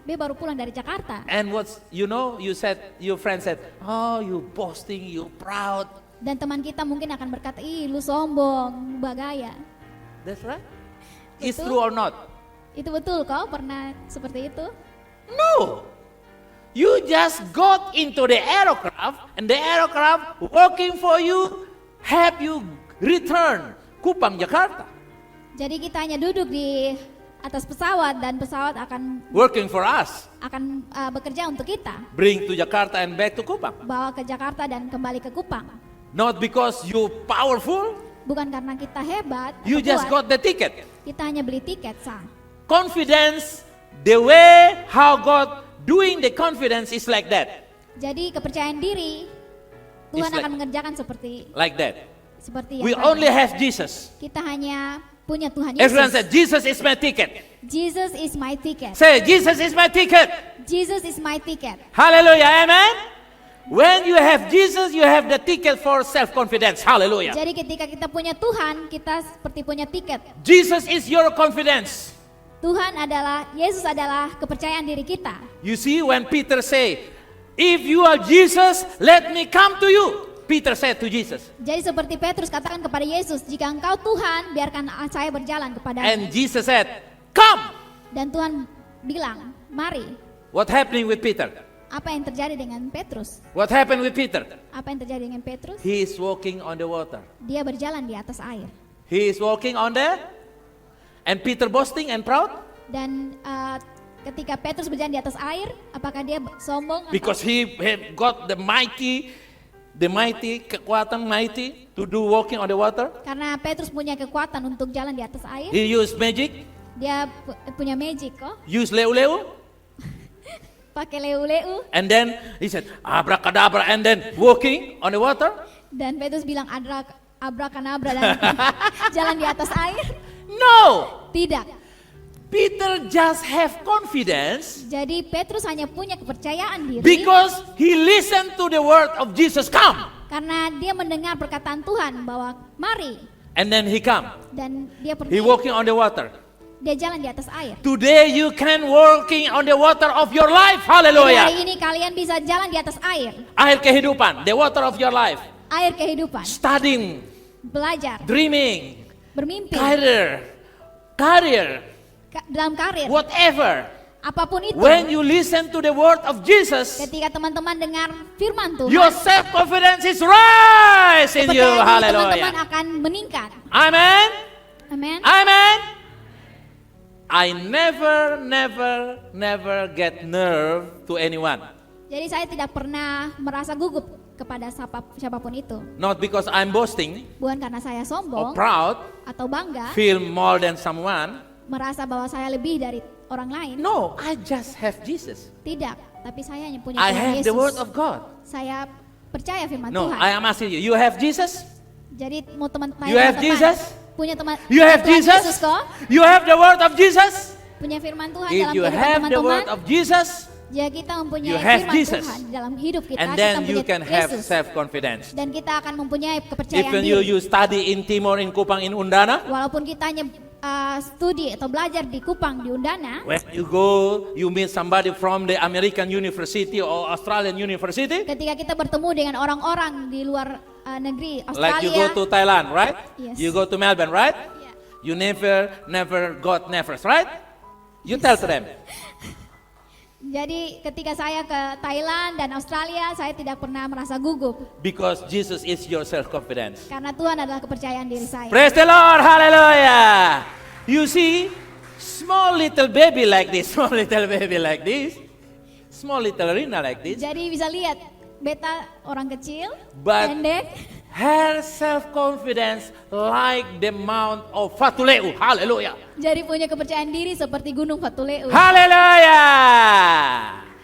Be baru pulang dari Jakarta. And what's, you know, you said, your friend said, oh, you boasting, you proud. Dan teman kita mungkin akan berkata, lu sombong, bagaya. That's right. It's Betul. true or not? Itu betul kau pernah seperti itu? No. You just got into the aircraft and the aircraft working for you, help you return Kupang, Jakarta. Jadi kita hanya duduk di atas pesawat dan pesawat akan Working for us. bekerja untuk kita, Bring to Jakarta and back to Kupang. bawa ke Jakarta dan kembali ke Kupang. Not because you powerful, Bukan karena kita hebat, you atau just kuat, got the ticket. kita hanya beli tiket sah. Confidence, the way how God doing the confidence is like that. Jadi kepercayaan diri Tuhan It's like- akan mengerjakan seperti Like that. yang We tadi. only have Jesus. Kita hanya punya Tuhan Everyone Yesus. said, Jesus is my ticket. Jesus is my ticket. Say, Jesus is my ticket. Jesus is my ticket. Hallelujah, amen. When you have Jesus, you have the ticket for self-confidence. Hallelujah. Jadi ketika kita punya Tuhan, kita seperti punya tiket. Jesus is your confidence. Yesus adalah kepercayaan diri kita. You see, when Peter say, if you are Jesus, let me come to you. Peter said to Jesus. Jadi seperti Petrus katakan kepada Yesus, jika engkau Tuhan, biarkan saya berjalan kepada. And Jesus said, come. Dan Tuhan bilang, mari. What happening with Peter? Apa yang terjadi dengan Petrus? What happened with Peter? Apa yang terjadi dengan Petrus? He is walking on the water. Dia berjalan di atas air. He is walking on the, and Peter boasting and proud Dan ketika Petrus berjalan di atas air, apakah dia sombong? because he have got the mighty, kekuatan mighty to do walking on the water. Karena Petrus punya kekuatan untuk jalan di atas air. He used magic, Dia punya magic kok, used leu-leu, pakai leu-leu. and then he said abracadabra, and then walking on the water. Dan Petrus bilang abrakanabra dan jalan di atas air. No, Tidak. Peter just have confidence Jadi Petrus hanya punya kepercayaan diri because he listened to the word of Jesus, come, karena dia mendengar perkataan Tuhan bahwa mari, and then he come. dan dia He pergi. walking on the water. Dia jalan di atas air. Today you can walking on the water of your life. Jadi hari Hallelujah. ini kalian bisa jalan di atas air. Air kehidupan, the water of your life. Air kehidupan. Studying, Belajar, dreaming, bermimpi, career, dalam karir, whatever. apapun itu. When you listen to the word of Jesus, Ketika teman-teman dengar firman Tuhan, your self-confidence is rise in you. kepercayaan diri teman-teman Hallelujah. akan meningkat. Amen. Amin. Amen. I never get nerve to anyone. Jadi saya tidak pernah merasa gugup kepada siapapun itu. Not because I'm boasting Bukan karena saya or sombong proud, atau bangga, feel more than someone. merasa bahwa saya lebih dari orang lain. No, I just have Jesus. Tidak, tapi saya hanya punya I Tuhan have Yesus. the word of God. Saya percaya firman No, Tuhan. I am asking you. You have Jesus? Jadi mau teman-teman You have Jesus? punya teman You have Tuhan Jesus? Yesus kok? You have the word of Jesus? Punya firman Tuhan If dalam you kehidupan have the teman-teman. word of Jesus, Jika kita mempunyai you have firman Jesus. Tuhan dalam hidup kita, and kita then you mempunyai can have Yesus. self-confidence. Dan kita akan mempunyai kepercayaan Even diri. you study in Timor, in Kupang, in Undana, Walaupun kita hanya studi atau belajar di Kupang, di Undana, when you go, you meet somebody from the American University or Australian University, ketika kita bertemu dengan orang-orang di luar negeri like you Australia, go to Thailand, right? Yes. You go to Melbourne, right? Yeah. You never got nervous, right? You tell to them. Jadi ketika saya ke Thailand dan Australia, saya tidak pernah merasa gugup Because Jesus is your self-confidence. karena Tuhan adalah kepercayaan diri saya. Praise the Lord, hallelujah. You see, small little baby like this, small little Rina like this. Jadi bisa lihat beta orang kecil, But pendek, her self-confidence like the Mount of Fatuleu. Hallelujah. jadi punya kepercayaan diri seperti Gunung Fatuleu. Hallelujah.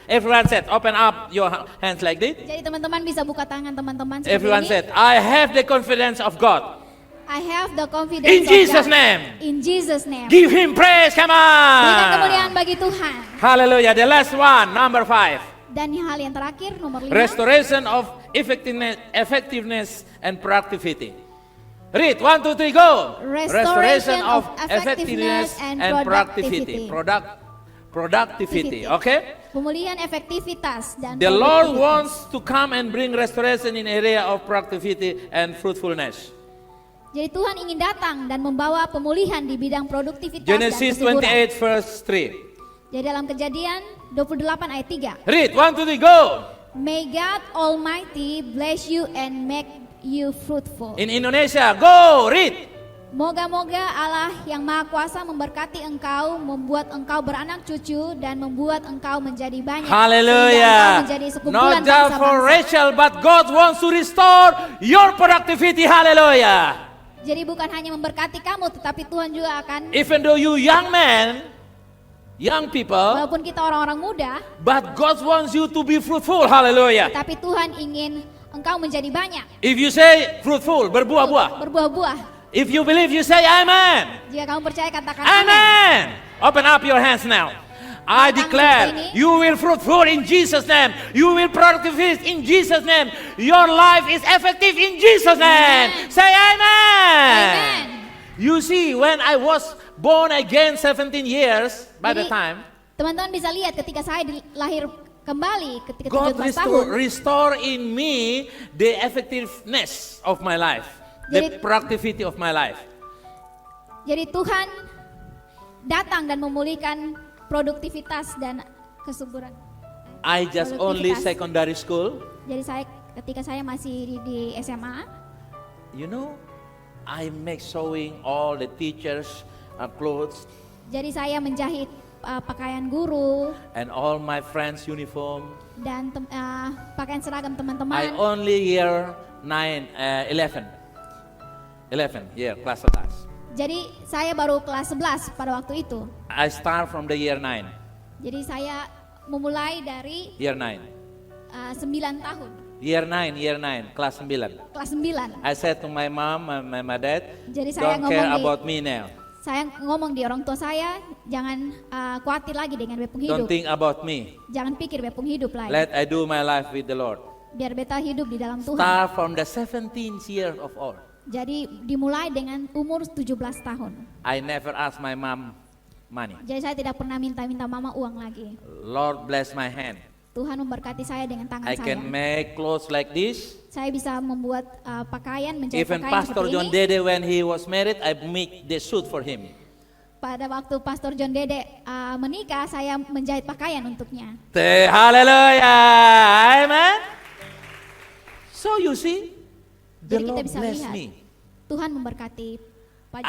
Everyone said, open up your hands like this. Jadi teman-teman bisa buka tangan teman-teman seperti Everyone ini. said, I have the confidence of God. I have the confidence In of Jesus' God. name. In Jesus' name. Give him praise, come Berikan kemuliaan on. bagi Tuhan. Hallelujah. The last one, number 5. Dan hal yang terakhir nomor 5. Restoration of effectiveness and productivity. Read, 1, 2, 3, go. Restoration of effectiveness and productivity. Productivity, okay? Pemulihan efektivitas dan The Lord produktivitas. wants to come and bring restoration in area of productivity and fruitfulness. Jadi Tuhan ingin datang dan membawa pemulihan di bidang produktivitas Genesis dan kesuburan. 28 verse 3. Jadi dalam Kejadian 28 ayat 3. Read, 1, 2, 3, go. May God Almighty bless you and make you fruitful. In Indonesia, go, read. Moga-moga Allah yang Maha Kuasa memberkati engkau, membuat engkau beranak cucu dan membuat engkau menjadi banyak. Sehingga engkau Hallelujah. menjadi sekumpulan Not just for bangsa-bangsa. Rachel, but God wants to restore your productivity. Hallelujah. Jadi bukan hanya memberkati kamu, tetapi Tuhan juga akan, Even though you young men, young people, walaupun kita orang-orang muda, but God wants you to be fruitful. Hallelujah. tapi Tuhan ingin engkau menjadi banyak, If you say fruitful, berbuah-buah. berbuah-buah. If you believe, you say amen. Jika kamu percaya, katakan amin. Amen. Open up your hands now. I declare you will fruitful in Jesus' name. You will productive in Jesus' name. Your life is effective in Jesus' name. Amen. Say amen. Amen. You see, when I was born again 17 years by the Jadi, time, teman-teman bisa lihat ketika saya lahir kembali ketika God 17 tahun. restore in me the effectiveness of my life, the Jadi- productivity of my life. Jadi Tuhan datang dan memulihkan produktivitas dan kesuburan. I just only Produktivitas. secondary school. Jadi saya ketika saya masih di SMA, You know, I make sewing all the teachers' clothes jadi saya menjahit pakaian guru and all my friends' uniform. dan pakaian seragam I teman-teman. only year 11 year class 11. Jadi saya baru kelas 11 pada waktu itu. I start from the year 9. Jadi saya memulai dari Year 9. 9 tahun, Year 9, kelas 9. kelas 9. I said to my mom and my dad, Jadi saya don't care ngomong about me now. Saya ngomong di orang tua saya, jangan khawatir lagi dengan bepung hidup. Don't think about me. Jangan pikir bepung hidup lagi. Let I do my life with the Lord. Biar beta hidup di dalam Tuhan. Start from the 17th year of old. Jadi dimulai dengan umur 17 tahun. I never ask my mom money. Jadi saya tidak pernah minta mama uang lagi. Lord bless my hand. Tuhan memberkati saya dengan tangan I saya. can make clothes like this. Saya bisa membuat pakaian, menjahit Even pakaian Pastor seperti John ini. Dede when he was married, I make the suit for him. Pada waktu Pastor John Dede menikah, saya menjahit pakaian untuknya. Hallelujah, amen. So you see, the Jadi kita Lord bisa bless lihat. me. Tuhan memberkati Pak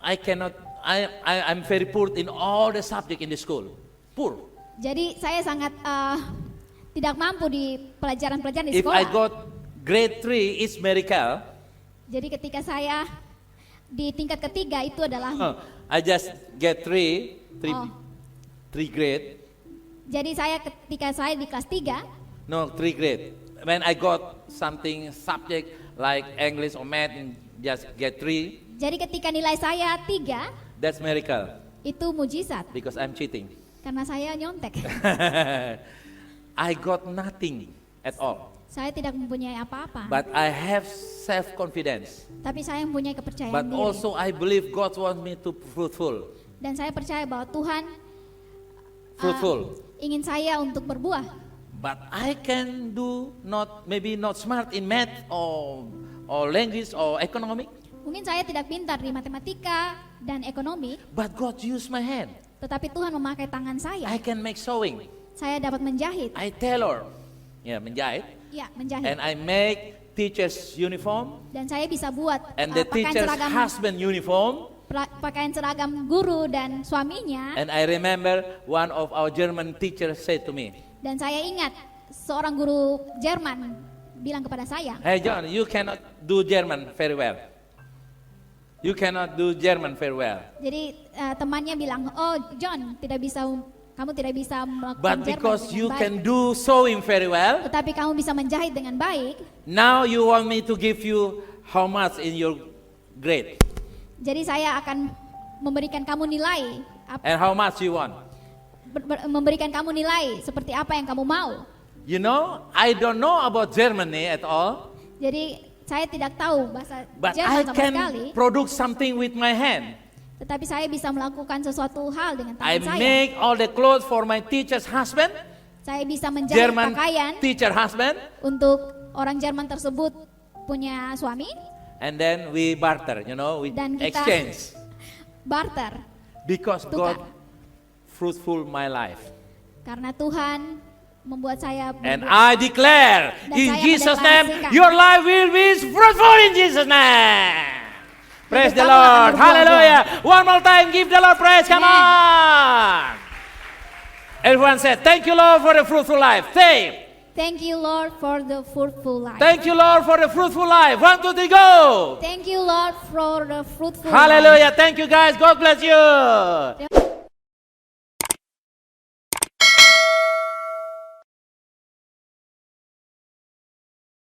I cannot. I'm very poor in all the subject in the school. Poor. Jadi saya sangat tidak mampu di pelajaran-pelajaran di If I sekolah. got grade 3, it's miracle. Jadi ketika saya di tingkat ketiga itu adalah I just get 3 Oh. grade. jadi saya ketika saya di kelas 3, No, 3 grade. When I got something subject like English or math, and just get 3, jadi ketika nilai saya 3 that's miracle itu mujizat because I'm cheating. karena saya nyontek. I got nothing at all, Saya tidak mempunyai apa-apa, but I have self-confidence. tapi saya mempunyai kepercayaan But diri. also I believe God wants me to fruitful. Dan saya percaya bahwa Tuhan Fruitful. ingin saya untuk berbuah. But I can do maybe not smart in math or language or economic. Mungkin saya tidak pintar di matematika dan ekonomi, But God used my hand. tetapi Tuhan memakai tangan saya. I can make sewing. Saya dapat menjahit, I tailor. Yeah, menjahit. ya menjahit. And I make teachers uniform Dan saya bisa buat and the pakaian teachers seragam husband uniform. pakaian seragam guru dan suaminya. And I remember one of our German teachers said to me, Dan saya ingat seorang guru Jerman bilang kepada saya, Hey John, you cannot do German very well. You cannot do German very well. jadi temannya bilang, oh John, kamu tidak bisa melakukan But Jerman because dengan you baik. can do sewing very well, Tetapi kamu bisa menjahit dengan baik. now you want me to give you how much in your grade? Jadi saya akan memberikan kamu nilai, And how much you want? memberikan kamu nilai seperti apa yang kamu mau. You know, I don't know about Germany at all, Jadi saya tidak tahu bahasa but I Jerman sama can sekali. produce something with my hand. Tetapi saya bisa melakukan sesuatu hal dengan I tangan saya. make all the clothes for my teacher's husband, Saya bisa menjahit German pakaian teacher husband, untuk orang Jerman tersebut punya suami, and then we barter, you know, we Dan kita- exchange. barter. Because Tukar. God fruitful my life. Karena Tuhan membuat saya And I declare Dan in saya Jesus' name, mendeklarasikan. your life will be fruitful in Jesus' name. Praise the Hidup kamu akan Lord. berbuah-buah. Hallelujah. One more time, give the Lord praise. Come on. Everyone said, thank you, Lord, for the fruitful life. Say, Thank you, Lord, for the fruitful life. thank you, Lord, for the fruitful life. 1, 2, 3, go. Thank you, Lord, for the fruitful life. Hallelujah. Thank you, guys. God bless you.